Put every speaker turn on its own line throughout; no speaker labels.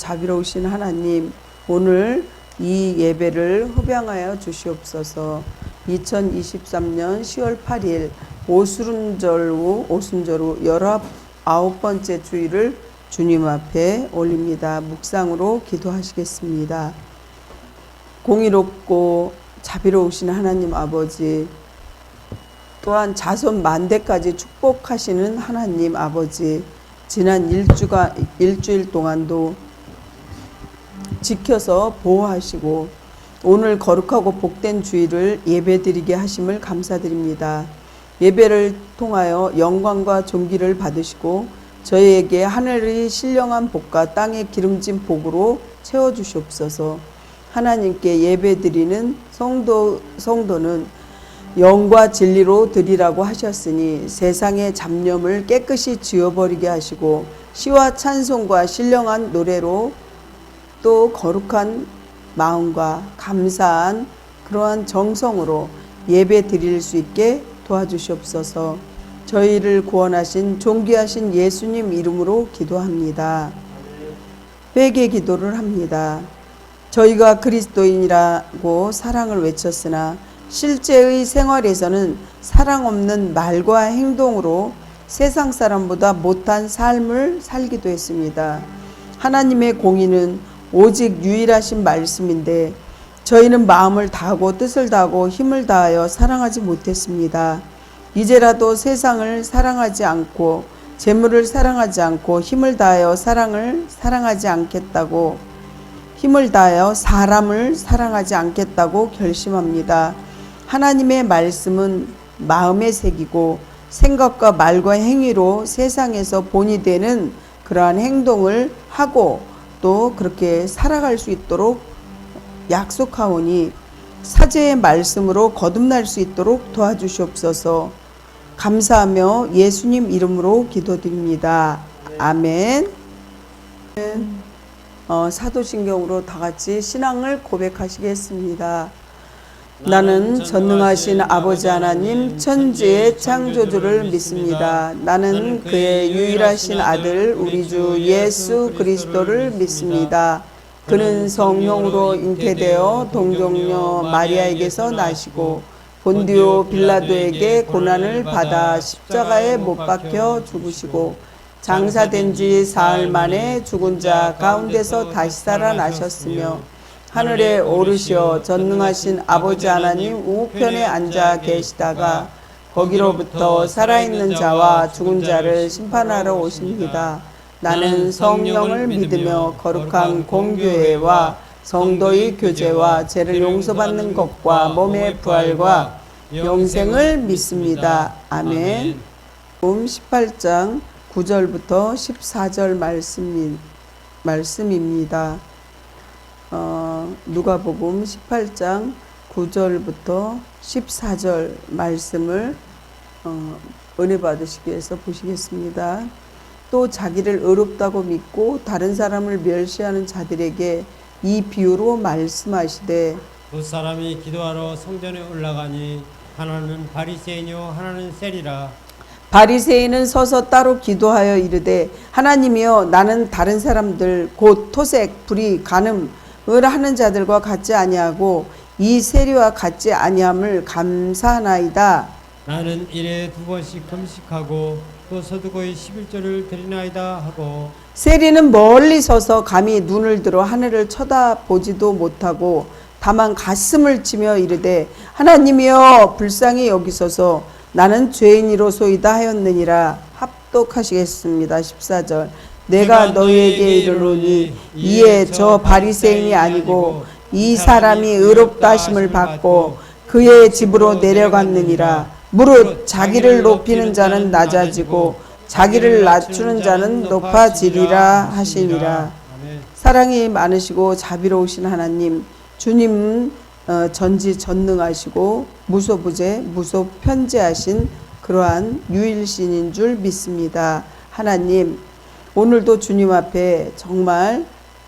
자비로우신 하나님, 오늘 이 예배를 흡양하여 주시옵소서. 2023년 10월 8일 오순절 후 19번째 주일을 주님 앞에 올립니다. 묵상으로 기도하시겠습니다. 공의롭고 자비로우신 하나님 아버지, 또한 자손 만대까지 축복하시는 하나님 아버지, 지난 일주일 동안도 지켜서 보호하시고 오늘 거룩하고 복된 주일을 예배드리게 하심을 감사드립니다. 예배를 통하여 영광과 존귀를 받으시고 저희에게 하늘의 신령한 복과 땅의 기름진 복으로 채워주시옵소서. 하나님께 예배드리는 성도는 영과 진리로 드리라고 하셨으니 세상의 잡념을 깨끗이 지워버리게 하시고 시와 찬송과 신령한 노래로 또 거룩한 마음과 감사한 그러한 정성으로 예배 드릴 수 있게 도와주시옵소서. 저희를 구원하신 존귀하신 예수님 이름으로 기도합니다. 회개 기도를 합니다. 저희가 그리스도인이라고 사랑을 외쳤으나 실제의 생활에서는 사랑 없는 말과 행동으로 세상 사람보다 못한 삶을 살기도 했습니다. 하나님의 공의는 오직 유일하신 말씀인데 저희는 마음을 다하고 뜻을 다하고 힘을 다하여 사랑하지 못했습니다. 이제라도 세상을 사랑하지 않고 재물을 사랑하지 않고 힘을 다하여 사랑하지 않겠다고, 힘을 다하여 사람을 사랑하지 않겠다고 결심합니다. 하나님의 말씀은 마음에 새기고 생각과 말과 행위로 세상에서 본이 되는 그러한 행동을 하고 또 그렇게 살아갈 수 있도록 약속하오니 사제의 말씀으로 거듭날 수 있도록 도와주시옵소서. 감사하며 예수님 이름으로 기도드립니다. 아멘. 사도신경으로 다 같이 신앙을 고백하시겠습니다. 나는 전능하신 아버지 하나님 천지의 창조주를 믿습니다. 나는 그의 유일하신 아들 우리 주 예수 그리스도를 믿습니다. 그는 성령으로 잉태되어 동정녀 마리아에게서 나시고 본디오 빌라도에게 고난을 받아 십자가에 못 박혀 죽으시고 장사된 지 사흘 만에 죽은 자 가운데서 다시 살아나셨으며 하늘에 오르시어 전능하신 아버지 하나님 우편에 앉아 계시다가 거기로부터 살아있는 자와 죽은 자를 심판하러 오십니다. 나는 성령을 믿으며 거룩한 공교회와 성도의 교제와 죄를 용서받는 것과 몸의 부활과 영생을 믿습니다. 아멘. 18장 9절부터 14절 말씀입니다. 누가복음 18장 9절부터 14절 말씀을 은혜 받으시기 위해서 보시겠습니다. 또 자기를 의롭다고 믿고 다른 사람을 멸시하는 자들에게 이 비유로 말씀하시되
두 사람이 기도하러 성전에 올라가니 하나는 바리새인이요 하나는 세리라.
바리새인은 서서 따로 기도하여 이르되 하나님이여 나는 다른 사람들 곧 토색, 불의, 간음을 하는 자들과 같지 아니하고 이 세리와 같지 아니함을 감사하나이다.
나는 일에 2번씩 금식하고 또 서두거의 11조를 드리나이다 하고
세리는 멀리 서서 감히 눈을 들어 하늘을 쳐다보지도 못하고 다만 가슴을 치며 이르되 하나님이여 불쌍히 여기소서 나는 죄인이로소이다 하였느니라. 합독하시겠습니다. 14절 내가 너희에게 이르노니 이에 저 바리새인이 아니고 이 사람이 의롭다 하심을 받고 그의 집으로 내려갔느니라. 무릇 자기를 높이는 자는 낮아지고 자기를 낮추는 자는 높아지리라 하시니라. 사랑이 많으시고 자비로우신 하나님, 주님은 전지전능하시고 무소부재 무소편재하신 그러한 유일신인 줄 믿습니다. 하나님, 오늘도 주님 앞에 정말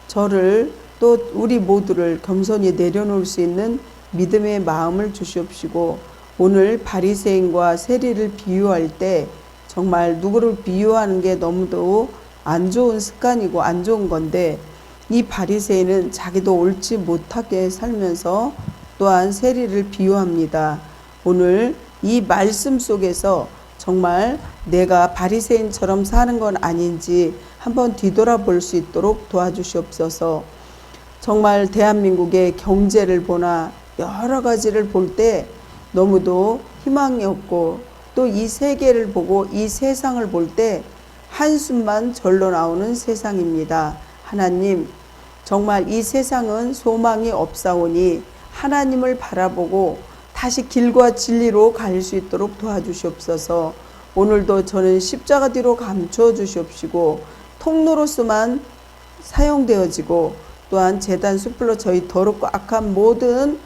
저를 또 우리 모두를 겸손히 내려놓을 수 있는 믿음의 마음을 주시옵시고 오늘 바리새인과 세리를 비유할 때 정말 누구를 비유하는 게 너무도 안 좋은 습관이고 안 좋은 건데 이 바리새인은 자기도 옳지 못하게 살면서 또한 세리를 비유합니다. 오늘 이 말씀 속에서 정말 내가 바리새인처럼 사는 건 아닌지 한번 뒤돌아볼 수 있도록 도와주시옵소서. 정말 대한민국의 경제를 보나 여러 가지를 볼 때 너무도 희망이 없고 또 이 세계를 보고 이 세상을 볼 때 한숨만 절로 나오는 세상입니다. 하나님, 정말 이 세상은 소망이 없사오니 하나님을 바라보고 다시 길과 진리로 갈 수 있도록 도와주시옵소서. 오늘도 저는 십자가 뒤로 감추어 주시옵시고 통로로서만 사용되어지고 또한 제단 숯불로 저희 더럽고 악한 모든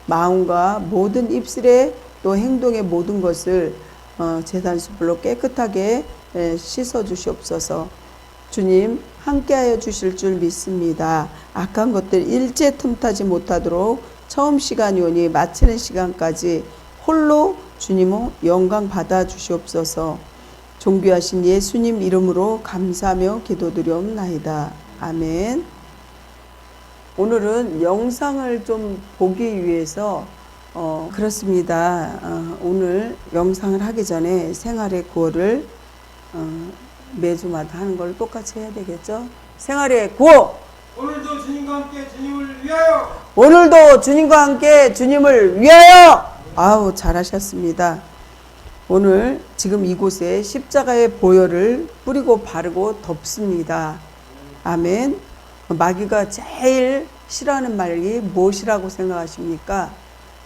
마음과 모든 입술의 또 행동의 모든 것을 제단 숯불로 깨끗하게 씻어 주시옵소서. 주님 함께하여 주실 줄 믿습니다. 악한 것들 일체 틈타지 못하도록 처음 시간이 오니 마치는 시간까지 홀로 주님의 영광 받아 주시옵소서. 존귀하신 예수님 이름으로 감사하며 기도드리옵나이다. 아멘. 오늘은 영상을 좀 보기 위해서 그렇습니다. 오늘 영상을 하기 전에 생활의 구호를 매주마다 하는 걸 똑같이 해야 되겠죠? 생활의 구호!
오늘도 주님과 함께 주님을 위하여.
오늘도 주님과 함께 주님을 위하여! 아우, 잘하셨습니다. 오늘 지금 이곳에 십자가의 보혈을 뿌리고 바르고 덮습니다. 아멘. 마귀가 제일 싫어하는 말이 무엇이라고 생각하십니까?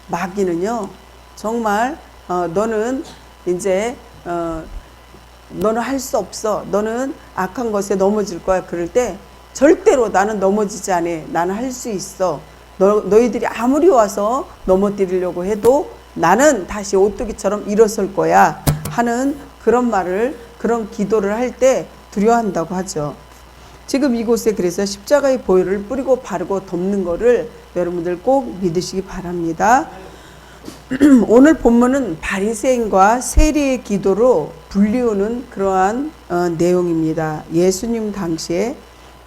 마귀는요, 정말 너는 이제 너는 할 수 없어. 너는 악한 것에 넘어질 거야. 그럴 때 절대로 나는 넘어지지 않아. 나는 할 수 있어. 너희들이 아무리 와서 넘어뜨리려고 해도 나는 다시 오뚜기처럼 일어설 거야 하는 그런 말을, 그런 기도를 할 때 두려워한다고 하죠. 지금 이곳에 그래서 십자가의 보혈을 뿌리고 바르고 덮는 거를 여러분들 꼭 믿으시기 바랍니다. 오늘 본문은 바리새인과 세리의 기도로 불리우는 그러한 내용입니다. 예수님 당시에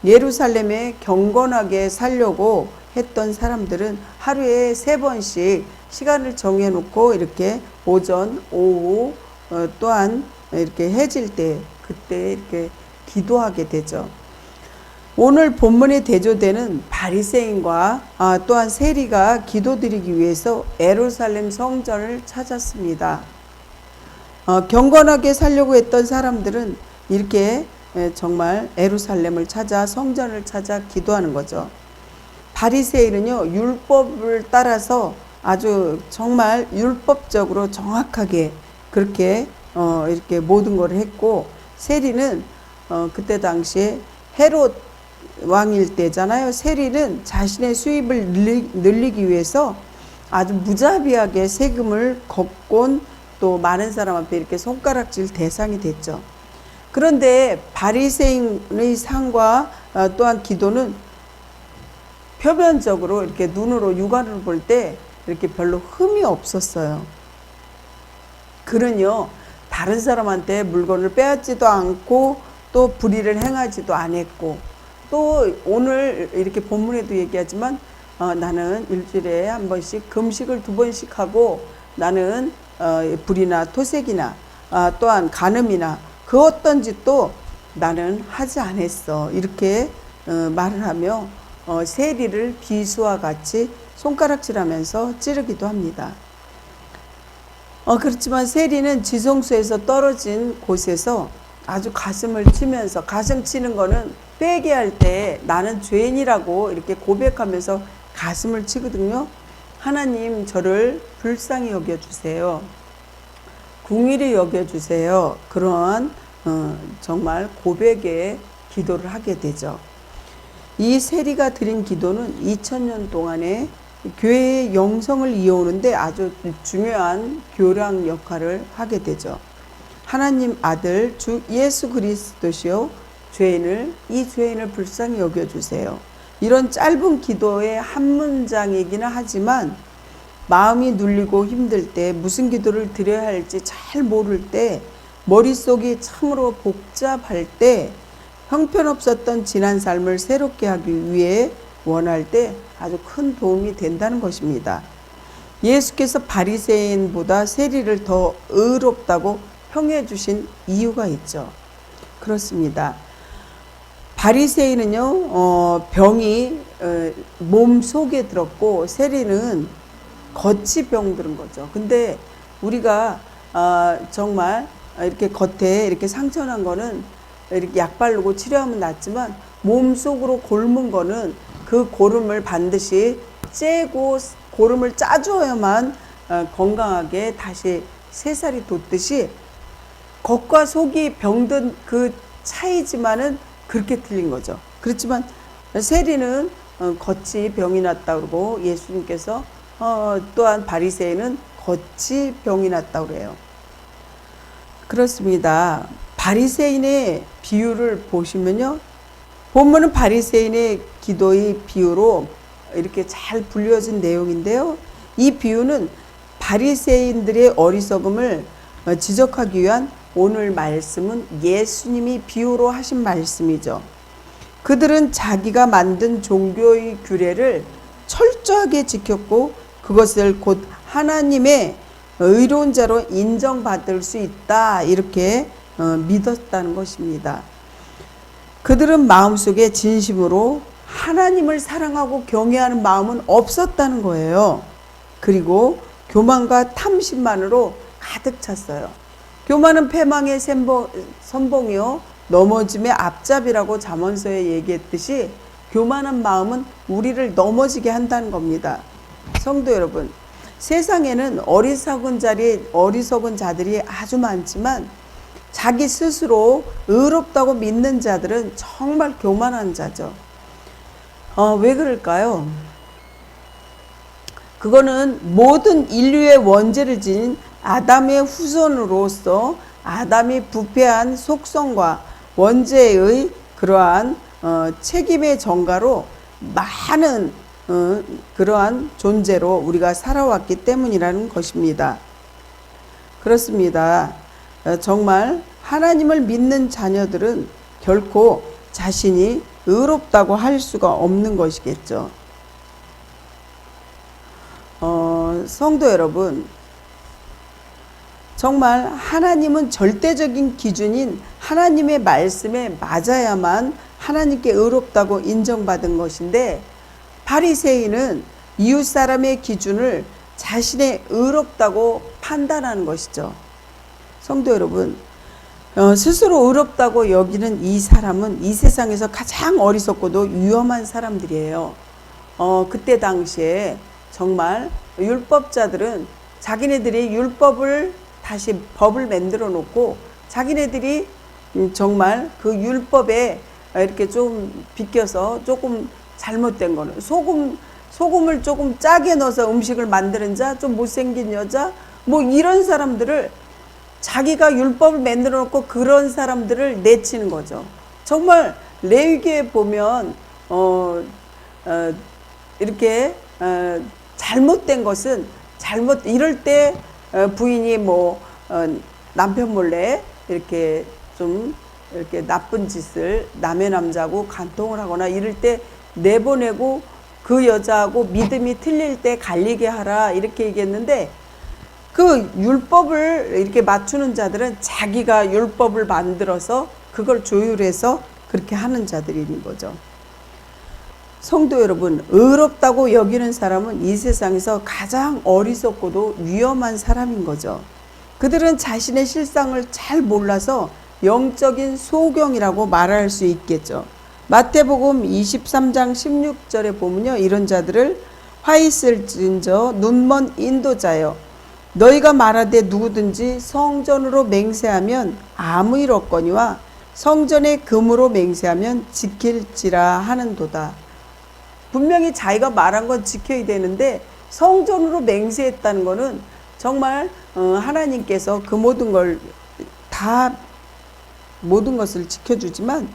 예루살렘에 경건하게 살려고 했던 사람들은 하루에 3번씩 시간을 정해놓고 이렇게 오전, 오후, 또한 이렇게 해질 때 그때 이렇게 기도하게 되죠. 오늘 본문에 대조되는 바리새인과 또한 세리가 기도드리기 위해서 예루살렘 성전을 찾았습니다. 경건하게 살려고 했던 사람들은 이렇게 정말 예루살렘을 찾아 성전을 찾아 기도하는 거죠. 바리새인은요, 율법을 따라서 아주 정말 율법적으로 정확하게 그렇게 이렇게 모든 걸 했고, 세리는 그때 당시에 헤롯 왕일 때잖아요. 세리는 자신의 수입을 늘리기 위해서 아주 무자비하게 세금을 걷곤 또 많은 사람 앞에 이렇게 손가락질 대상이 됐죠. 그런데 바리새인의 상과 또한 기도는 표면적으로 이렇게 눈으로 육안으로 볼 때 이렇게 별로 흠이 없었어요. 그는요, 다른 사람한테 물건을 빼앗지도 않고 또 불의를 행하지도 않았고, 또 오늘 이렇게 본문에도 얘기하지만 나는 일주일에 한 번씩 금식을 2번씩 하고 나는 불이나 토색이나 또한 간음이나 그 어떤 짓도 나는 하지 않았어. 이렇게 말을 하며 세리를 비수와 같이 손가락질하면서 찌르기도 합니다. 그렇지만 세리는 지성소에서 떨어진 곳에서 아주 가슴을 치면서, 가슴 치는 거는 회개할 때 나는 죄인이라고 이렇게 고백하면서 가슴을 치거든요. 하나님, 저를 불쌍히 여겨주세요. 궁일이 여겨주세요. 그러한 정말 고백의 기도를 하게 되죠. 이 세리가 드린 기도는 2000년 동안에 교회의 영성을 이어오는데 아주 중요한 교량 역할을 하게 되죠. 하나님 아들 주 예수 그리스도시요, 이 죄인을 불쌍히 여겨주세요. 이런 짧은 기도의 한 문장이기는 하지만 마음이 눌리고 힘들 때, 무슨 기도를 드려야 할지 잘 모를 때, 머릿속이 참으로 복잡할 때 형편없었던 지난 삶을 새롭게 하기 위해 원할 때 아주 큰 도움이 된다는 것입니다. 예수께서 바리새인보다 세리를 더 의롭다고 평해 주신 이유가 있죠. 그렇습니다. 바리새인은요, 병이 몸 속에 들었고 세리는 겉이 병들은 거죠. 근데 우리가 정말 이렇게 겉에 이렇게 상처난 거는 이렇게 약 바르고 치료하면 낫지만 몸속으로 곪은 거는 그 고름을 반드시 째고 고름을 짜줘야만 건강하게 다시 새살이 돋듯이 겉과 속이 병든 그 차이지만은 그렇게 틀린 거죠. 그렇지만 세리는 겉이 병이 났다 그러고 예수님께서 또한 바리새인은 겉이 병이 났다 그래요. 그렇습니다. 바리새인의 비유를 보시면요, 본문은 바리새인의 기도의 비유로 이렇게 잘 불려진 내용인데요. 이 비유는 바리새인들의 어리석음을 지적하기 위한 오늘 말씀은 예수님이 비유로 하신 말씀이죠. 그들은 자기가 만든 종교의 규례를 철저하게 지켰고 그것을 곧 하나님의 의로운 자로 인정받을 수 있다, 이렇게 믿었다는 것입니다. 그들은 마음속에 진심으로 하나님을 사랑하고 경외하는 마음은 없었다는 거예요. 그리고 교만과 탐심만으로 가득 찼어요. 교만은 패망의 선봉이요 넘어짐의 앞잡이라고 잠언서에 얘기했듯이 교만한 마음은 우리를 넘어지게 한다는 겁니다. 성도 여러분, 세상에는 어리석은 자들이 아주 많지만 자기 스스로 의롭다고 믿는 자들은 정말 교만한 자죠. 왜 그럴까요? 그거는 모든 인류의 원죄를 지닌 아담의 후손으로서 아담이 부패한 속성과 원죄의 그러한 책임의 전가로 많은 그러한 존재로 우리가 살아왔기 때문이라는 것입니다. 그렇습니다. 정말 하나님을 믿는 자녀들은 결코 자신이 의롭다고 할 수가 없는 것이겠죠. 성도 여러분, 정말 하나님은 절대적인 기준인 하나님의 말씀에 맞아야만 하나님께 의롭다고 인정받은 것인데, 바리새인은 이웃 사람의 기준을 자신의 의롭다고 판단하는 것이죠. 성도 여러분, 스스로 의롭다고 여기는 이 사람은 이 세상에서 가장 어리석고도 위험한 사람들이에요. 그때 당시에 정말 율법자들은 자기네들이 율법을 다시 법을 만들어 놓고 자기네들이 정말 그 율법에 이렇게 좀 비껴서 조금 잘못된 거는 소금을 조금 짜게 넣어서 음식을 만드는 자, 좀 못생긴 여자, 뭐 이런 사람들을 자기가 율법을 만들어 놓고 그런 사람들을 내치는 거죠. 정말 레위기에 보면 이렇게 잘못된 것은 이럴 때 부인이 남편 몰래 이렇게 좀 이렇게 나쁜 짓을 남의 남자하고 간통을 하거나 이럴 때 내보내고 그 여자하고 믿음이 틀릴 때 갈리게 하라, 이렇게 얘기했는데, 그 율법을 이렇게 맞추는 자들은 자기가 율법을 만들어서 그걸 조율해서 그렇게 하는 자들인 거죠. 성도 여러분, 의롭다고 여기는 사람은 이 세상에서 가장 어리석고도 위험한 사람인 거죠. 그들은 자신의 실상을 잘 몰라서 영적인 소경이라고 말할 수 있겠죠. 마태복음 23장 16절에 보면요, 이런 자들을 화 있을진저 눈먼 인도자여, 너희가 말하되 누구든지 성전으로 맹세하면 아무 일 없거니와 성전의 금으로 맹세하면 지킬지라 하는도다. 분명히 자기가 말한 건 지켜야 되는데 성전으로 맹세했다는 거는 정말 하나님께서 그 모든 것을 지켜주지만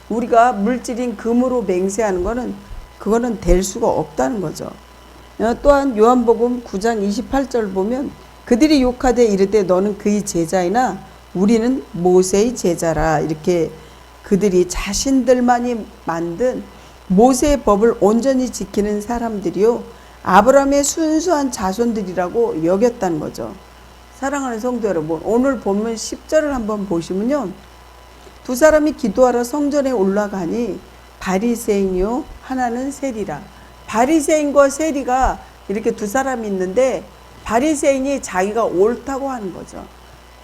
우리가 물질인 금으로 맹세하는 거는 그거는 될 수가 없다는 거죠. 또한 요한복음 9장 28절 보면 그들이 욕하되 이르되 너는 그의 제자이나 우리는 모세의 제자라, 이렇게 그들이 자신들만이 만든 모세의 법을 온전히 지키는 사람들이요 아브라함의 순수한 자손들이라고 여겼다는 거죠. 사랑하는 성도 여러분, 오늘 본문 10절을 한번 보시면요, 두 사람이 기도하러 성전에 올라가니 바리새인이요 하나는 세리라. 바리새인과 세리가 이렇게 두 사람이 있는데, 바리새인이 자기가 옳다고 하는 거죠.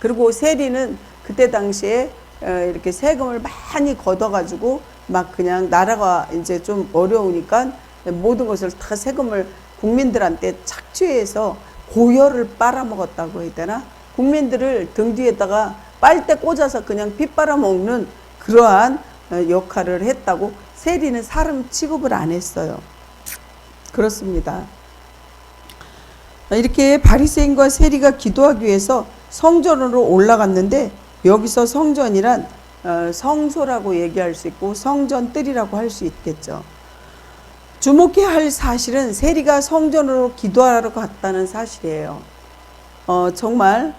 그리고 세리는 그때 당시에 이렇게 세금을 많이 걷어가지고 막 그냥 나라가 이제 좀 어려우니까 모든 것을 다 세금을 국민들한테 착취해서 고열을 빨아먹었다고 해야 되나? 국민들을 등 뒤에다가 빨대 꽂아서 그냥 피 빨아먹는 그러한 역할을 했다고. 세리는 사람 취급을 안 했어요. 그렇습니다. 이렇게 바리새인과 세리가 기도하기 위해서 성전으로 올라갔는데, 여기서 성전이란 성소라고 얘기할 수 있고 성전뜰이라고 할 수 있겠죠. 주목해야 할 사실은 세리가 성전으로 기도하러 갔다는 사실이에요. 정말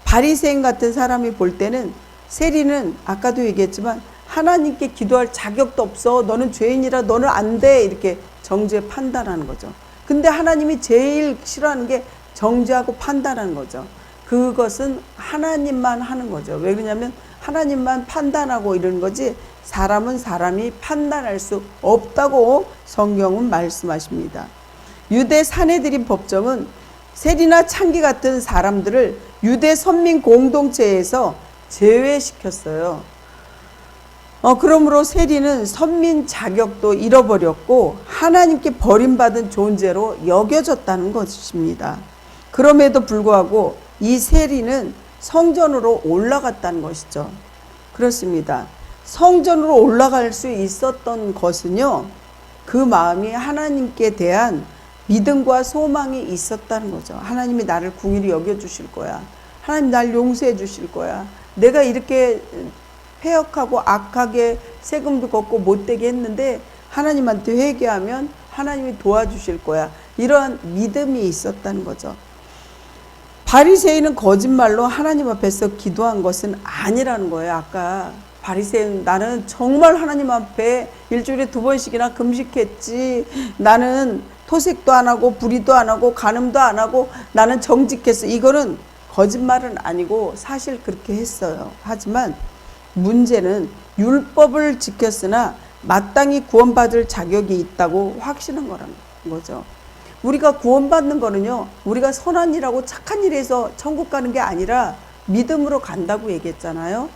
바리새인 같은 사람이 볼 때는 세리는 아까도 얘기했지만 하나님께 기도할 자격도 없어, 너는 죄인이라 너는 안 돼, 이렇게 정죄 판단하는 거죠. 근데 하나님이 제일 싫어하는 게 정죄하고 판단하는 거죠. 그것은 하나님만 하는 거죠. 왜 그러냐면 하나님만 판단하고 이러는 거지 사람은 사람이 판단할 수 없다고 성경은 말씀하십니다. 유대 사내들인 법정은 세리나 창기 같은 사람들을 유대 선민 공동체에서 제외시켰어요. 그러므로 세리는 선민 자격도 잃어버렸고 하나님께 버림받은 존재로 여겨졌다는 것입니다. 그럼에도 불구하고 이 세리는 성전으로 올라갔다는 것이죠. 그렇습니다. 성전으로 올라갈 수 있었던 것은요, 그 마음이 하나님께 대한 믿음과 소망이 있었다는 거죠. 하나님이 나를 궁일이 여겨주실 거야. 하나님 날 용서해 주실 거야. 내가 이렇게 패역하고 악하게 세금도 걷고 못되게 했는데 하나님한테 회개하면 하나님이 도와주실 거야. 이러한 믿음이 있었다는 거죠. 바리새인은 거짓말로 하나님 앞에서 기도한 것은 아니라는 거예요. 아까 바리새인, 나는 정말 하나님 앞에 일주일에 2번씩이나 금식했지, 나는 토색도 안 하고 불의도 안 하고 간음도 안 하고 나는 정직했어. 이거는 거짓말은 아니고 사실 그렇게 했어요. 하지만 문제는 율법을 지켰으나 마땅히 구원받을 자격이 있다고 확신한 거라는 거죠. 우리가 구원받는 거는요, 우리가 선한 일하고 착한 일에서 천국 가는 게 아니라 믿음으로 간다고 얘기했잖아요.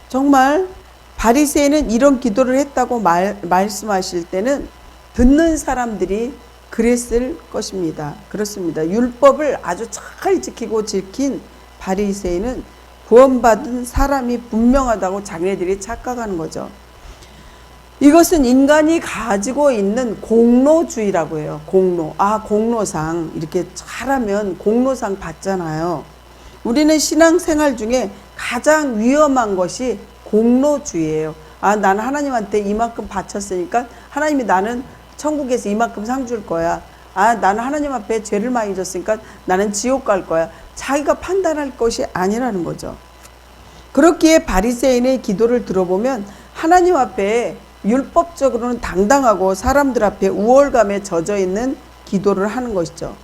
정말 바리새인은 이런 기도를 했다고 말씀하실 때는 듣는 사람들이 그랬을 것입니다. 그렇습니다. 율법을 아주 잘 지킨 바리새인은 구원받은 사람이 분명하다고 자기네들이 착각하는 거죠. 이것은 인간이 가지고 있는 공로주의라고 해요. 공로상 이렇게 잘하면 공로상 받잖아요. 우리는 신앙생활 중에 가장 위험한 것이 공로주의예요. 나는 하나님한테 이만큼 바쳤으니까 하나님이 나는 천국에서 이만큼 상 줄 거야. 나는 하나님 앞에 죄를 많이 졌으니까 나는 지옥 갈 거야. 자기가 판단할 것이 아니라는 거죠. 그렇기에 바리새인의 기도를 들어보면 하나님 앞에 율법적으로는 당당하고 사람들 앞에 우월감에 젖어 있는 기도를 하는 것이죠.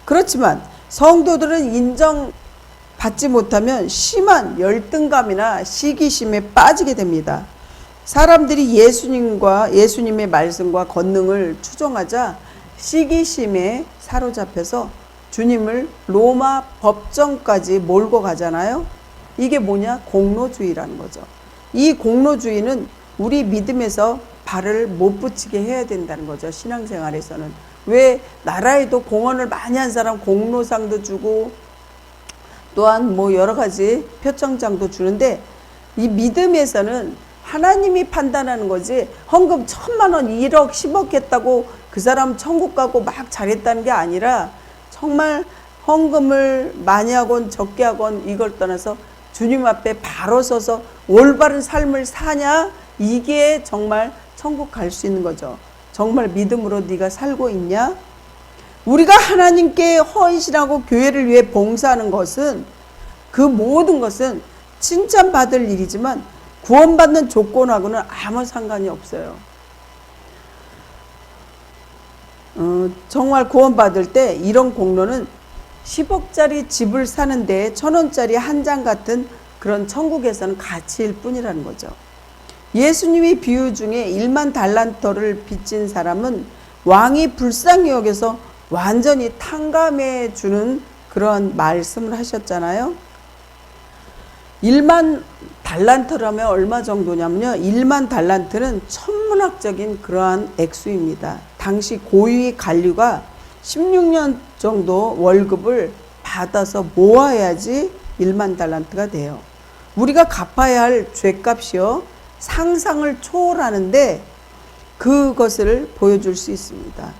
그렇지만 성도들은 인정받지 못하면 심한 열등감이나 시기심에 빠지게 됩니다. 사람들이 예수님의 말씀과 권능을 추종하자 시기심에 사로잡혀서 주님을 로마 법정까지 몰고 가잖아요. 이게 뭐냐? 공로주의라는 거죠. 이 공로주의는 우리 믿음에서 발을 못 붙이게 해야 된다는 거죠. 신앙생활에서는. 왜 나라에도 공헌을 많이 한 사람 공로상도 주고 또한 뭐 여러 가지 표창장도 주는데, 이 믿음에서는 하나님이 판단하는 거지 헌금 1,000만 원, 1억, 10억 했다고 그 사람 천국 가고 막 잘했다는 게 아니라, 정말 헌금을 많이 하건 적게 하건 이걸 떠나서 주님 앞에 바로 서서 올바른 삶을 사냐, 이게 정말 천국 갈 수 있는 거죠. 정말 믿음으로 네가 살고 있냐? 우리가 하나님께 헌신하고 교회를 위해 봉사하는 것은, 그 모든 것은 칭찬받을 일이지만 구원받는 조건하고는 아무 상관이 없어요. 정말 구원받을 때 이런 공로는 10억짜리 집을 사는데 1,000원짜리 한 장 같은 그런 천국에서는 가치일 뿐이라는 거죠. 예수님이 비유 중에 1만 달란트를 빚진 사람은 왕이 불쌍히 여겨서 완전히 탕감해 주는 그런 말씀을 하셨잖아요. 1만 달란트라면 얼마 정도냐면요. 1만 달란트는 천문학적인 그러한 액수입니다. 당시 고위 관료가 16년 정도 월급을 받아서 모아야지 1만 달란트가 돼요. 우리가 갚아야 할 죄값이요. 상상을 초월하는데 그것을 보여줄 수 있습니다.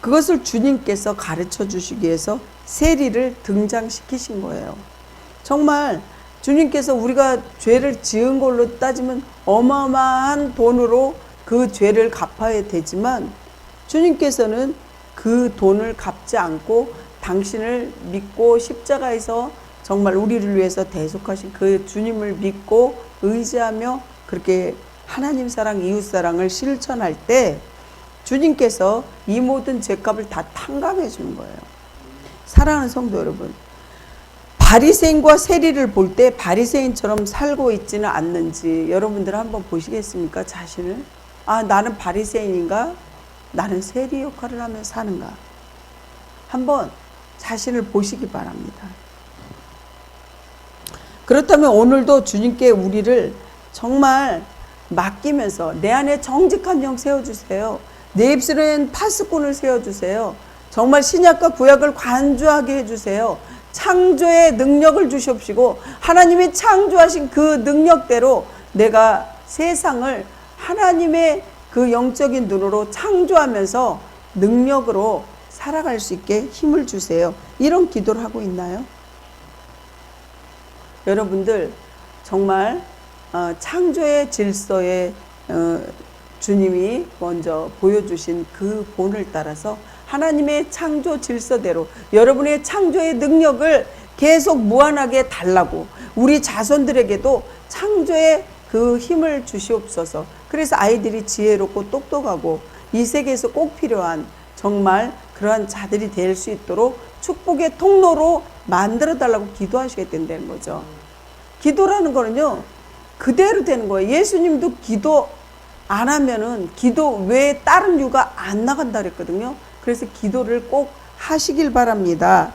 그것을 주님께서 가르쳐 주시기 위해서 세리를 등장시키신 거예요. 정말 주님께서 우리가 죄를 지은 걸로 따지면 어마어마한 돈으로 그 죄를 갚아야 되지만 주님께서는 그 돈을 갚지 않고 당신을 믿고 십자가에서 정말 우리를 위해서 대속하신 그 주님을 믿고 의지하며 그렇게 하나님 사랑, 이웃 사랑을 실천할 때 주님께서 이 모든 죄값을 다 탕감해 주는 거예요. 사랑하는 성도 여러분, 바리새인과 세리를 볼 때 바리새인처럼 살고 있지는 않는지 여러분들 한번 보시겠습니까? 자신을. 아, 나는 바리새인인가? 나는 세리 역할을 하며 사는가? 한번 자신을 보시기 바랍니다. 그렇다면 오늘도 주님께 우리를 정말 맡기면서 내 안에 정직한 영 세워주세요. 내 입술엔 파수꾼을 세워주세요. 정말 신약과 구약을 관주하게 해주세요. 창조의 능력을 주시옵시고 하나님이 창조하신 그 능력대로 내가 세상을 하나님의 그 영적인 눈으로 창조하면서 능력으로 살아갈 수 있게 힘을 주세요. 이런 기도를 하고 있나요? 여러분들 정말 창조의 질서에 주님이 먼저 보여주신 그 본을 따라서 하나님의 창조 질서대로 여러분의 창조의 능력을 계속 무한하게 달라고 우리 자손들에게도 창조의 그 힘을 주시옵소서. 그래서 아이들이 지혜롭고 똑똑하고 이 세계에서 꼭 필요한 정말 그러한 자들이 될 수 있도록 축복의 통로로 만들어 달라고 기도하셔야 된다는 거죠. 기도라는 거는요 그대로 되는 거예요. 예수님도 기도 안 하면은 기도 외에 다른 이유가 안 나간다 그랬거든요. 그래서 기도를 꼭 하시길 바랍니다.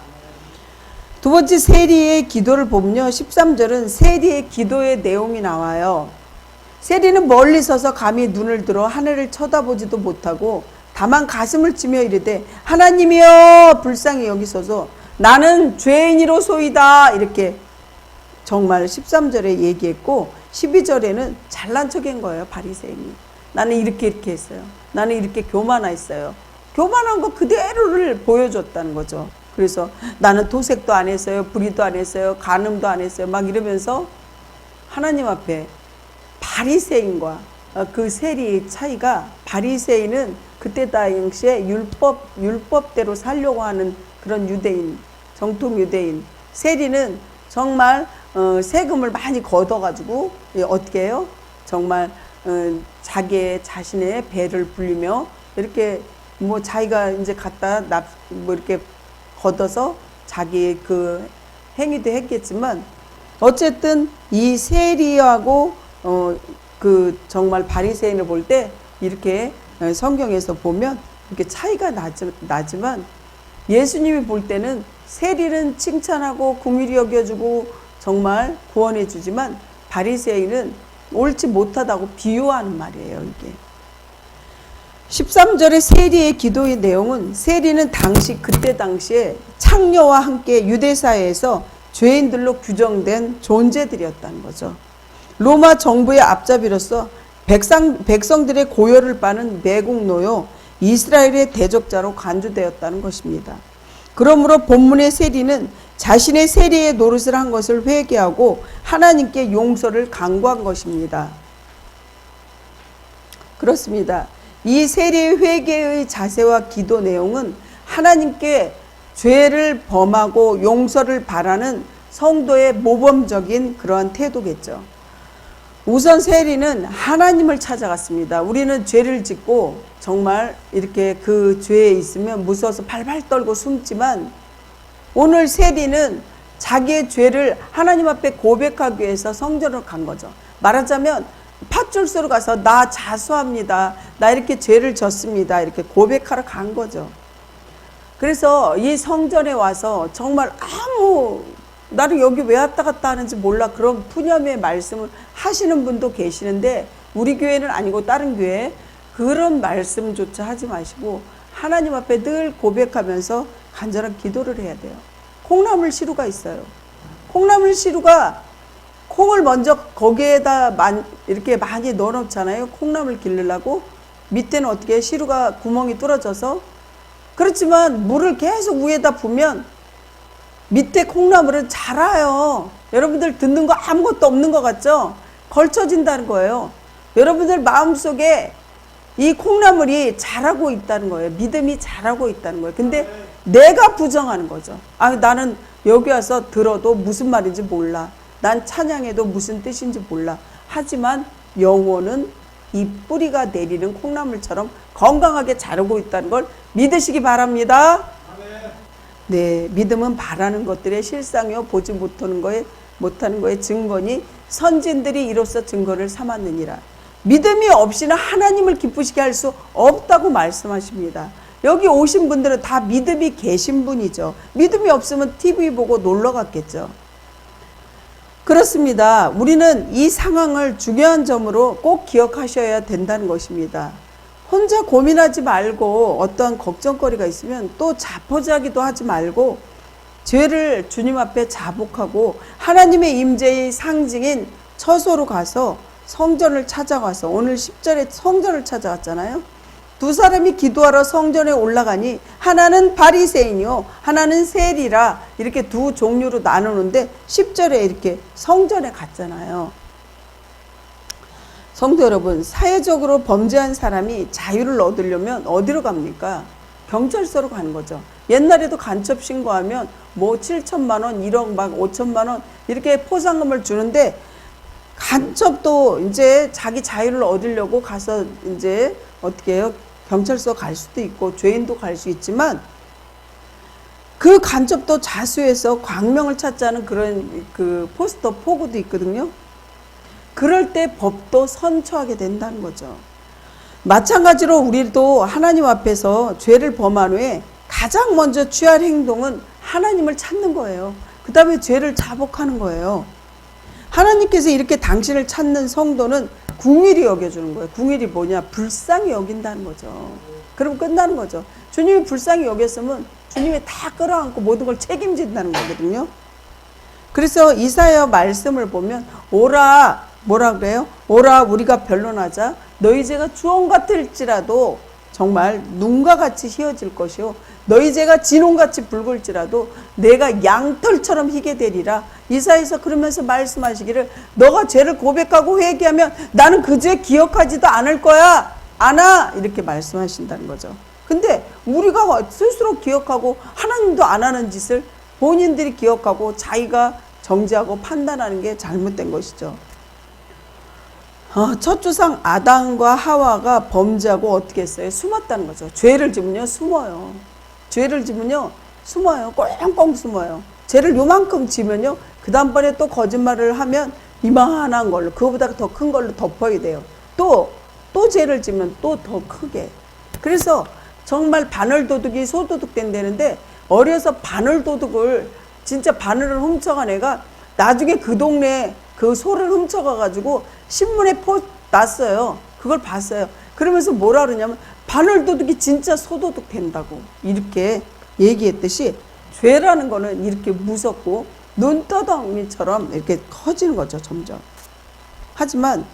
두 번째 세리의 기도를 보면요 13절은 세리의 기도의 내용이 나와요. 세리는 멀리 서서 감히 눈을 들어 하늘을 쳐다보지도 못하고 다만 가슴을 치며 이르되 하나님이여 불쌍히 여기소서 나는 죄인이로소이다 이렇게 정말 13절에 얘기했고 12절에는 잘난 척한 거예요. 바리새인이 나는 이렇게 했어요. 나는 이렇게 교만했어요. 교만한 거 그대로를 보여줬다는 거죠. 그래서 나는 도색도 안 했어요. 불의도 안 했어요. 간음도 안 했어요. 막 이러면서 하나님 앞에 바리새인과 그 세리의 차이가 바리새인은 그때 당시에 율법대로 살려고 하는 그런 유대인, 정통 유대인. 세리는 정말 세금을 많이 걷어가지고 어떻게 해요? 정말 자기의 자신의 배를 불리며 이렇게 뭐 자기가 이제 갖다 뭐 이렇게 걷어서 자기의 그 행위도 했겠지만 어쨌든 이 세리하고 그 정말 바리새인을 볼 때 이렇게 성경에서 보면 이렇게 차이가 나지만 예수님이 볼 때는 세리는 칭찬하고 긍휼히 여겨주고 정말 구원해 주지만 바리새인은 옳지 못하다고 비유하는 말이에요. 이게 13절의 세리의 기도의 내용은 세리는 그때 당시에 창녀와 함께 유대사회에서 죄인들로 규정된 존재들이었다는 거죠. 로마 정부의 앞잡이로서 백성들의 고열을 빠는 매국노요 이스라엘의 대적자로 간주되었다는 것입니다. 그러므로 본문의 세리는 자신의 세리의 노릇을 한 것을 회개하고 하나님께 용서를 간구한 것입니다. 그렇습니다. 이 세리의 회개의 자세와 기도 내용은 하나님께 죄를 범하고 용서를 바라는 성도의 모범적인 그러한 태도겠죠. 우선 세리는 하나님을 찾아갔습니다. 우리는 죄를 짓고 정말 이렇게 그 죄에 있으면 무서워서 발발 떨고 숨지만, 오늘 세리는 자기의 죄를 하나님 앞에 고백하기 위해서 성전으로 간 거죠. 말하자면 팥줄소로 가서 나 자수합니다, 나 이렇게 죄를 졌습니다, 이렇게 고백하러 간 거죠. 그래서 이 성전에 와서 정말 나는 여기 왜 왔다 갔다 하는지 몰라, 그런 푸념의 말씀을 하시는 분도 계시는데, 우리 교회는 아니고 다른 교회 그런 말씀조차 하지 마시고 하나님 앞에 늘 고백하면서 간절한 기도를 해야 돼요. 콩나물 시루가 있어요. 콩나물 시루가 콩을 먼저 거기에다 이렇게 많이 넣어 놓잖아요. 콩나물 기르려고. 밑에는 어떻게 시루가 구멍이 뚫어져서. 그렇지만 물을 계속 위에다 부으면 밑에 콩나물은 자라요. 여러분들 듣는 거 아무것도 없는 것 같죠? 걸쳐진다는 거예요. 여러분들 마음속에 이 콩나물이 자라고 있다는 거예요. 믿음이 자라고 있다는 거예요. 근데 내가 부정하는 거죠. 나는 여기 와서 들어도 무슨 말인지 몰라, 난 찬양해도 무슨 뜻인지 몰라. 하지만 영혼은 이 뿌리가 내리는 콩나물처럼 건강하게 자라고 있다는 걸 믿으시기 바랍니다. 네, 믿음은 바라는 것들의 실상이요 보지 못하는 거의 증거니 선진들이 이로써 증거를 삼았느니라. 믿음이 없이는 하나님을 기쁘시게 할 수 없다고 말씀하십니다. 여기 오신 분들은 다 믿음이 계신 분이죠. 믿음이 없으면 TV 보고 놀러 갔겠죠. 그렇습니다. 우리는 이 상황을 중요한 점으로 꼭 기억하셔야 된다는 것입니다. 혼자 고민하지 말고 어떠한 걱정거리가 있으면 또 자포자기도 하지 말고 죄를 주님 앞에 자복하고 하나님의 임재의 상징인 처소로 가서 성전을 찾아가서, 오늘 10절에 성전을 찾아갔잖아요. 두 사람이 기도하러 성전에 올라가니 하나는 바리새인이요 하나는 세리라, 이렇게 두 종류로 나누는데 10절에 이렇게 성전에 갔잖아요. 성도 여러분, 사회적으로 범죄한 사람이 자유를 얻으려면 어디로 갑니까? 경찰서로 가는 거죠. 옛날에도 간첩 신고하면 뭐 7천만 원, 1억 막 5천만 원 이렇게 포상금을 주는데, 간첩도 이제 자기 자유를 얻으려고 가서 이제 어떻게 해요? 경찰서 갈 수도 있고 죄인도 갈 수 있지만, 그 간첩도 자수해서 광명을 찾자는 그런 그 포스터 포고도 있거든요. 그럴 때 법도 선처하게 된다는 거죠. 마찬가지로 우리도 하나님 앞에서 죄를 범한 후에 가장 먼저 취할 행동은 하나님을 찾는 거예요. 그 다음에 죄를 자복하는 거예요. 하나님께서 이렇게 당신을 찾는 성도는 궁일이 여겨주는 거예요. 궁일이 뭐냐? 불쌍히 여긴다는 거죠. 그럼 끝나는 거죠. 주님이 불쌍히 여겼으면 주님이 다 끌어안고 모든 걸 책임진다는 거거든요. 그래서 이사야 말씀을 보면 오라, 뭐라 그래요? 오라 우리가 변론하자. 너희 죄가 주홍 같을지라도 정말 눈과 같이 희어질 것이요 너희 죄가 진홍같이 붉을지라도 내가 양털처럼 희게 되리라. 이사야서 그러면서 말씀하시기를, 너가 죄를 고백하고 회개하면 나는 그 죄 기억하지도 않을 거야. 안아, 이렇게 말씀하신다는 거죠. 근데 우리가 스스로 기억하고 하나님도 안 하는 짓을 본인들이 기억하고 자기가 정죄하고 판단하는 게 잘못된 것이죠. 첫 조상 아담과 하와가 범죄하고 어떻게 했어요? 숨었다는 거죠. 죄를 지면요 숨어요. 죄를 지면요 숨어요. 꽁꽁 숨어요. 죄를 요만큼 지면요 그 다음번에 또 거짓말을 하면 이만한 걸로, 그거보다 더 큰 걸로 덮어야 돼요. 또 죄를 지면 또 더 크게. 그래서 정말 바늘도둑이 소도둑 된다는데, 어려서 바늘도둑을 진짜 바늘을 훔쳐간 애가 나중에 그 동네 그 소를 훔쳐가가지고 신문에 났어요. 그걸 봤어요. 그러면서 뭐라 그러냐면 바늘도둑이 진짜 소도둑 된다고 이렇게 얘기했듯이, 죄라는 거는 이렇게 무섭고 눈떠덩이처럼 이렇게 커지는 거죠, 점점. 하지만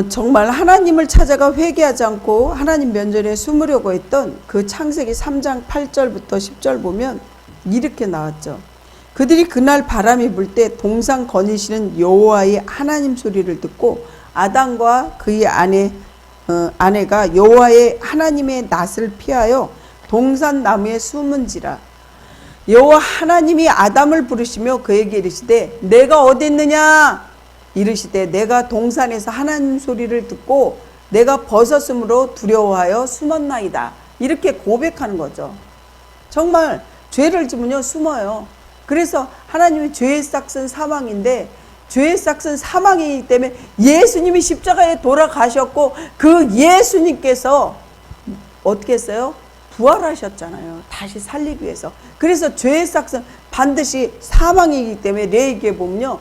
정말 하나님을 찾아가 회개하지 않고 하나님 면전에 숨으려고 했던 그 창세기 3장 8절부터 10절 보면 이렇게 나왔죠. 그들이 그날 바람이 불 때 동산 거니시는 여호와의 하나님 소리를 듣고 아담과 그의 아내가 여호와의 하나님의 낯을 피하여 동산 나무에 숨은지라. 여호와 하나님이 아담을 부르시며 그에게 이르시되 내가 어디 있느냐 이르시되 내가 동산에서 하나님 소리를 듣고 내가 벗었으므로 두려워하여 숨었나이다. 이렇게 고백하는 거죠. 정말 죄를 지으면요 숨어요. 그래서 하나님이 죄의 싹은 사망인데 죄의 싹은 사망이기 때문에 예수님이 십자가에 돌아가셨고 그 예수님께서 어떻게 했어요? 부활하셨잖아요. 다시 살리기 위해서. 그래서 죄의 싹은 반드시 사망이기 때문에 레위기에 보면요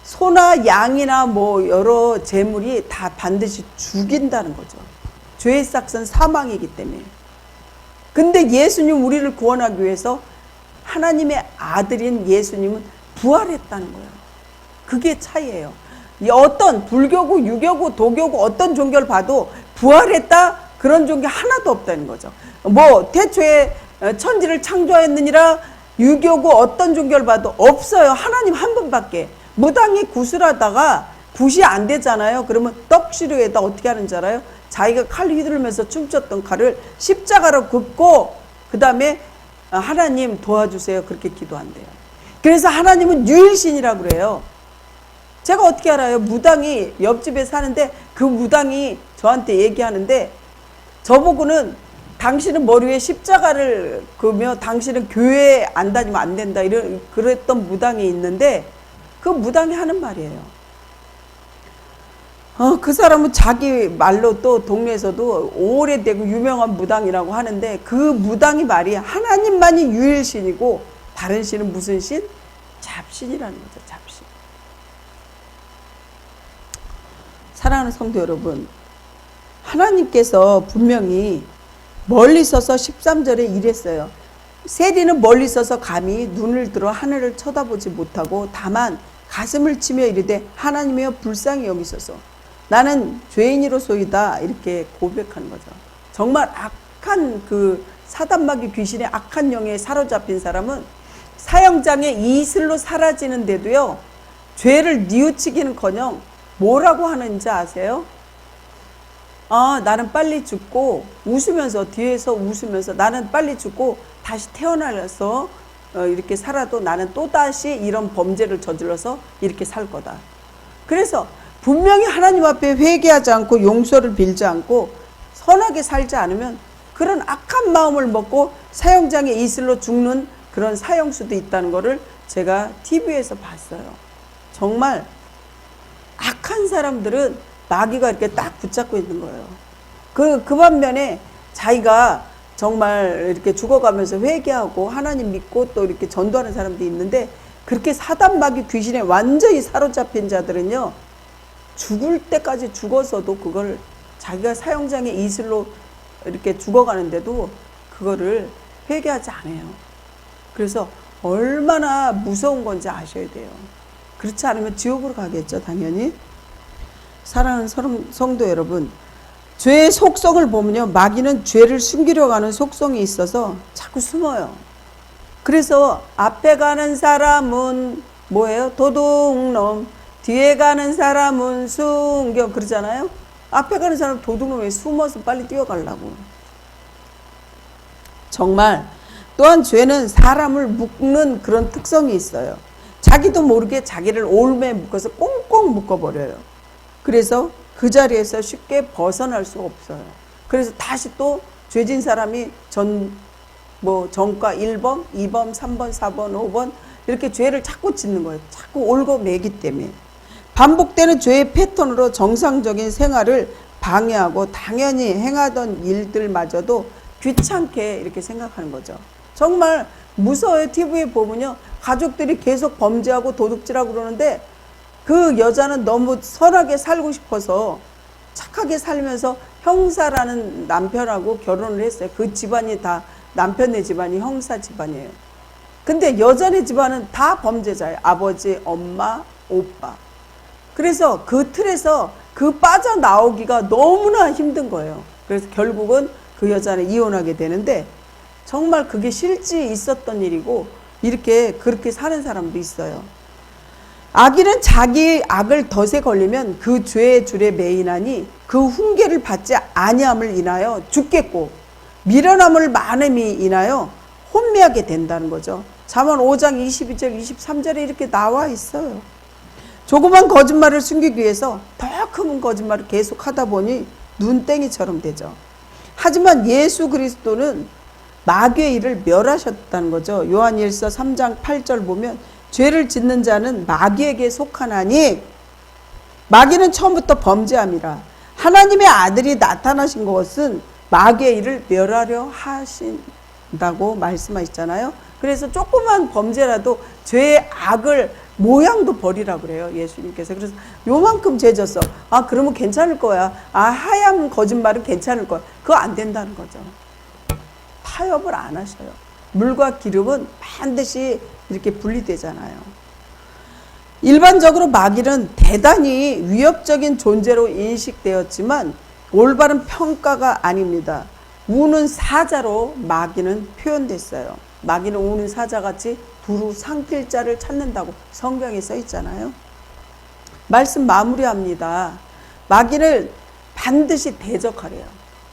소나 양이나 뭐 여러 재물이 다 반드시 죽인다는 거죠. 죄의 싹은 사망이기 때문에. 근데 예수님 우리를 구원하기 위해서 하나님의 아들인 예수님은 부활했다는 거예요. 그게 차이예요. 어떤 불교고 유교고 도교고 어떤 종교를 봐도 부활했다 그런 종교 하나도 없다는 거죠. 뭐 태초에 천지를 창조했느니라 유교고 어떤 종교를 봐도 없어요. 하나님 한 분밖에. 무당이 구슬하다가 굿이 안 되잖아요. 그러면 떡시루에다 어떻게 하는 줄 알아요? 자기가 칼 휘두르면서 춤췄던 칼을 십자가로 긋고 그 다음에 하나님 도와주세요 그렇게 기도한대요. 그래서 하나님은 유일신이라고 그래요. 제가 어떻게 알아요? 무당이 옆집에 사는데 그 무당이 저한테 얘기하는데 저보고는 당신은 머리 위에 십자가를 그으며 당신은 교회에 안 다니면 안 된다 그랬던 무당이 있는데 그 무당이 하는 말이에요. 그 사람은 자기 말로 또 동네에서도 오래되고 유명한 무당이라고 하는데 그 무당이 말이 하나님만이 유일신이고 다른 신은 무슨 신? 잡신이라는 거죠. 잡신. 사랑하는 성도 여러분, 하나님께서 분명히 멀리 서서 13절에 이랬어요. 세리는 멀리 서서 감히 눈을 들어 하늘을 쳐다보지 못하고 다만 가슴을 치며 이르되 하나님이여 불쌍히 여기소서 나는 죄인이로소이다 이렇게 고백하는 거죠. 정말 악한 그 사단마귀 귀신의 악한 영에 사로잡힌 사람은 사형장의 이슬로 사라지는데도요 죄를 뉘우치기는커녕 뭐라고 하는지 아세요? 나는 빨리 죽고 웃으면서 뒤에서 웃으면서 나는 빨리 죽고 다시 태어나서 이렇게 살아도 나는 또다시 이런 범죄를 저질러서 이렇게 살 거다. 그래서 분명히 하나님 앞에 회개하지 않고 용서를 빌지 않고 선하게 살지 않으면 그런 악한 마음을 먹고 사형장에 이슬로 죽는 그런 사형수도 있다는 것을 제가 TV에서 봤어요. 정말 악한 사람들은 마귀가 이렇게 딱 붙잡고 있는 거예요. 그 반면에 자기가 정말 이렇게 죽어가면서 회개하고 하나님 믿고 또 이렇게 전도하는 사람도 있는데 그렇게 사단 마귀 귀신에 완전히 사로잡힌 자들은요 죽을 때까지 죽어서도 그걸 자기가 사형장에 이슬로 이렇게 죽어가는데도 그거를 회개하지 않아요. 그래서 얼마나 무서운 건지 아셔야 돼요. 그렇지 않으면 지옥으로 가겠죠, 당연히. 사랑하는 성도 여러분, 죄의 속성을 보면요, 마귀는 죄를 숨기려고 하는 속성이 있어서 자꾸 숨어요. 그래서 앞에 가는 사람은 뭐예요? 도둑놈, 뒤에 가는 사람은 순교 그러잖아요. 앞에 가는 사람은 도둑놈에 숨어서 빨리 뛰어가려고. 정말 또한 죄는 사람을 묶는 그런 특성이 있어요. 자기도 모르게 자기를 올매에 묶어서 꽁꽁 묶어버려요. 그래서 그 자리에서 쉽게 벗어날 수 없어요. 그래서 다시 또 죄진 사람이 전과 1번, 2번, 3번, 4번, 5번 이렇게 죄를 자꾸 짓는 거예요. 자꾸 올고 매기 때문에. 반복되는 죄의 패턴으로 정상적인 생활을 방해하고 당연히 행하던 일들마저도 귀찮게 이렇게 생각하는 거죠. 정말 무서워요. TV에 보면요. 가족들이 계속 범죄하고 도둑질하고 그러는데 그 여자는 너무 선하게 살고 싶어서 착하게 살면서 형사라는 남편하고 결혼을 했어요. 그 집안이 다 남편네 집안이 형사 집안이에요. 근데 여자네 집안은 다 범죄자예요. 아버지, 엄마, 오빠. 그래서 그 틀에서 그 빠져나오기가 너무나 힘든 거예요. 그래서 결국은 그 여자는 이혼하게 되는데 정말 그게 실제 있었던 일이고 이렇게 그렇게 사는 사람도 있어요. 악인은 자기 악을 덫에 걸리면 그 죄의 줄에 매이나니 그 훈계를 받지 아니함을 인하여 죽겠고 미련함을 많음이 인하여 혼미하게 된다는 거죠. 잠언 5장 22절 23절에 이렇게 나와 있어요. 조그만 거짓말을 숨기기 위해서 더 큰 거짓말을 계속 하다 보니 눈땡이처럼 되죠. 하지만 예수 그리스도는 마귀의 일을 멸하셨다는 거죠. 요한일서 3장 8절 보면 죄를 짓는 자는 마귀에게 속하나니 마귀는 처음부터 범죄함이라. 하나님의 아들이 나타나신 것은 마귀의 일을 멸하려 하신다고 말씀하셨잖아요. 그래서 조그만 범죄라도 죄의 악을 모양도 버리라고 그래요, 예수님께서. 그래서 요만큼 죄 졌어. 아, 그러면 괜찮을 거야. 아, 하얀 거짓말은 괜찮을 거야. 그거 안 된다는 거죠. 타협을 안 하셔요. 물과 기름은 반드시 이렇게 분리되잖아요. 일반적으로 마귀는 대단히 위협적인 존재로 인식되었지만 올바른 평가가 아닙니다. 우는 사자로 마귀는 표현됐어요. 마귀는 우는 사자같이 두루 삼킬 자를 찾는다고 성경에 써 있잖아요. 말씀 마무리합니다. 마귀를 반드시 대적하래요.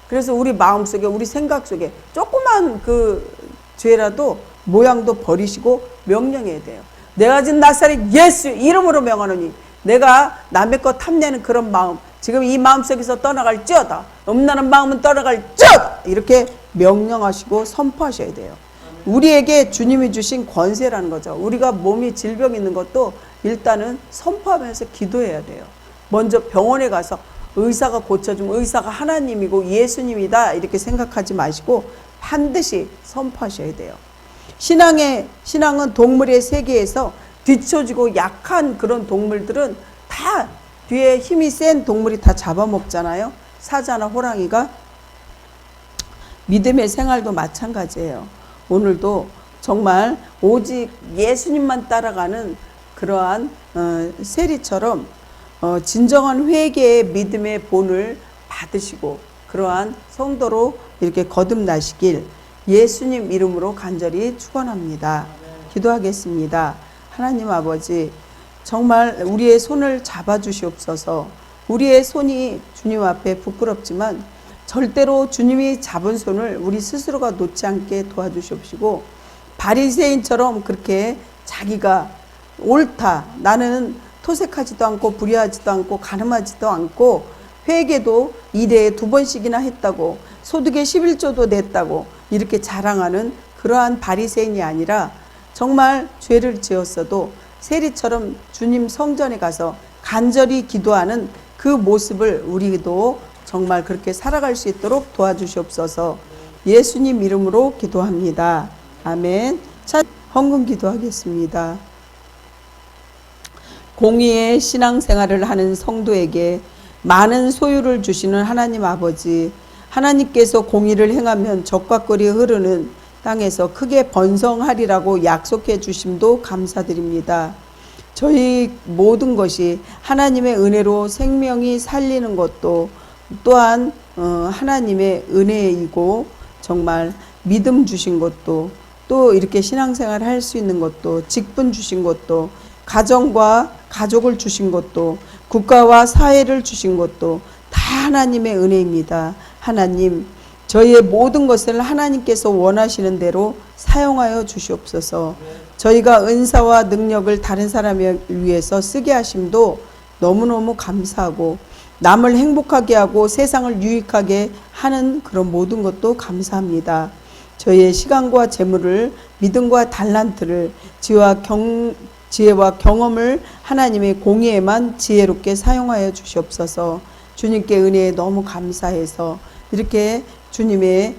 그래서 우리 마음속에, 우리 생각 속에 조그만 그 죄라도 모양도 버리시고 명령해야 돼요. 내가 진 나사렛 예수 이름으로 명하노니, 내가 남의 것 탐내는 그런 마음, 지금 이 마음속에서 떠나갈지어다. 음란한 마음은 떠나갈지어다. 이렇게 명령하시고 선포하셔야 돼요. 우리에게 주님이 주신 권세라는 거죠. 우리가 몸이 질병 있는 것도 일단은 선포하면서 기도해야 돼요. 먼저 병원에 가서 의사가 고쳐주면 의사가 하나님이고 예수님이다 이렇게 생각하지 마시고 반드시 선포하셔야 돼요. 신앙은 동물의 세계에서 뒤처지고 약한 그런 동물들은 다 뒤에 힘이 센 동물이 다 잡아먹잖아요. 사자나 호랑이가. 믿음의 생활도 마찬가지예요. 오늘도 정말 오직 예수님만 따라가는 그러한 세리처럼 진정한 회개의 믿음의 본을 받으시고 그러한 성도로 이렇게 거듭나시길 예수님 이름으로 간절히 축원합니다. 기도하겠습니다. 하나님 아버지, 정말 우리의 손을 잡아주시옵소서. 우리의 손이 주님 앞에 부끄럽지만 절대로 주님이 잡은 손을 우리 스스로가 놓지 않게 도와주시옵시고, 바리새인처럼 그렇게 자기가 옳다, 나는 토색하지도 않고 불의하지도 않고 간음하지도 않고 회개도 1회에 2번씩이나 했다고 소득의 11조도 냈다고 이렇게 자랑하는 그러한 바리새인이 아니라 정말 죄를 지었어도 세리처럼 주님 성전에 가서 간절히 기도하는 그 모습을 우리도 정말 그렇게 살아갈 수 있도록 도와주시옵소서. 예수님 이름으로 기도합니다. 아멘. 자, 헌금 기도하겠습니다. 공의의 신앙생활을 하는 성도에게 많은 소유를 주시는 하나님 아버지, 하나님께서 공의를 행하면 적과 꿀이 흐르는 땅에서 크게 번성하리라고 약속해 주심도 감사드립니다. 저희 모든 것이 하나님의 은혜로 생명이 살리는 것도 또한 하나님의 은혜이고, 정말 믿음 주신 것도, 또 이렇게 신앙생활 할 수 있는 것도, 직분 주신 것도, 가정과 가족을 주신 것도, 국가와 사회를 주신 것도 다 하나님의 은혜입니다. 하나님, 저희의 모든 것을 하나님께서 원하시는 대로 사용하여 주시옵소서. 저희가 은사와 능력을 다른 사람을 위해서 쓰게 하심도 너무너무 감사하고, 남을 행복하게 하고 세상을 유익하게 하는 그런 모든 것도 감사합니다. 저희의 시간과 재물을, 믿음과 달란트를, 지혜와 경험을 하나님의 공의에만 지혜롭게 사용하여 주시옵소서. 주님께 은혜에 너무 감사해서 이렇게 주님의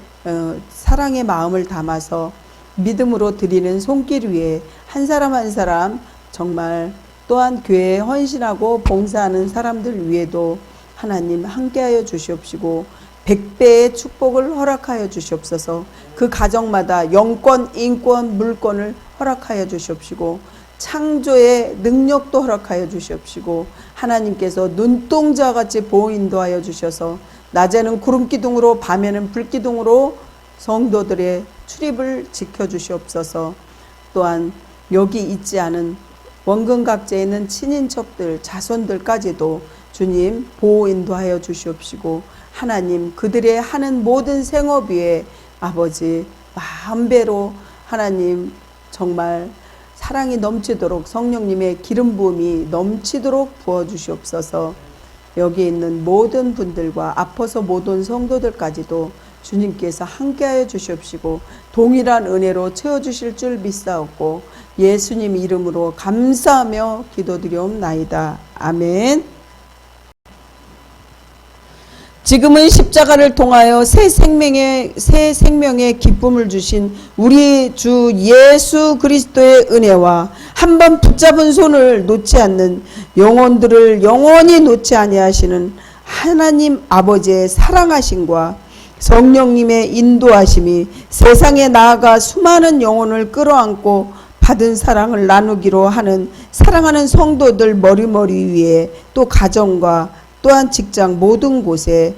사랑의 마음을 담아서 믿음으로 드리는 손길 위에 한 사람 한 사람, 정말 또한 교회에 헌신하고 봉사하는 사람들 위에도 하나님 함께하여 주시옵시고 100배의 축복을 허락하여 주시옵소서. 그 가정마다 영권, 인권, 물권을 허락하여 주시옵시고 창조의 능력도 허락하여 주시옵시고, 하나님께서 눈동자와 같이 보호 인도하여 주셔서 낮에는 구름기둥으로 밤에는 불기둥으로 성도들의 출입을 지켜주시옵소서. 또한 여기 있지 않은 원근각지에 있는 친인척들, 자손들까지도 주님 보호 인도하여 주시옵시고, 하나님 그들의 하는 모든 생업 위에 아버지 만배로 하나님 정말 사랑이 넘치도록 성령님의 기름 부음이 넘치도록 부어주시옵소서. 여기 있는 모든 분들과 아파서 못 온 성도들까지도 주님께서 함께하여 주시옵시고 동일한 은혜로 채워주실 줄 믿사옵고 예수님 이름으로 감사하며 기도드리옵나이다. 아멘. 지금은 십자가를 통하여 새 생명의 기쁨을 주신 우리 주 예수 그리스도의 은혜와 한번 붙잡은 손을 놓지 않는 영혼들을 영원히 놓지 아니하시는 하나님 아버지의 사랑하심과 성령님의 인도하심이 세상에 나아가 수많은 영혼을 끌어안고 받은 사랑을 나누기로 하는 사랑하는 성도들 머리머리 위에 또 가정과 또한 직장 모든 곳에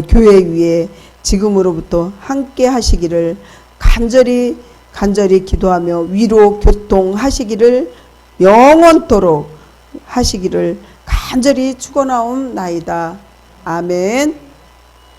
교회 위에 지금으로부터 함께 하시기를 간절히 기도하며 위로 교통하시기를 영원토록 하시기를 간절히 축원하옵나이다. 아멘.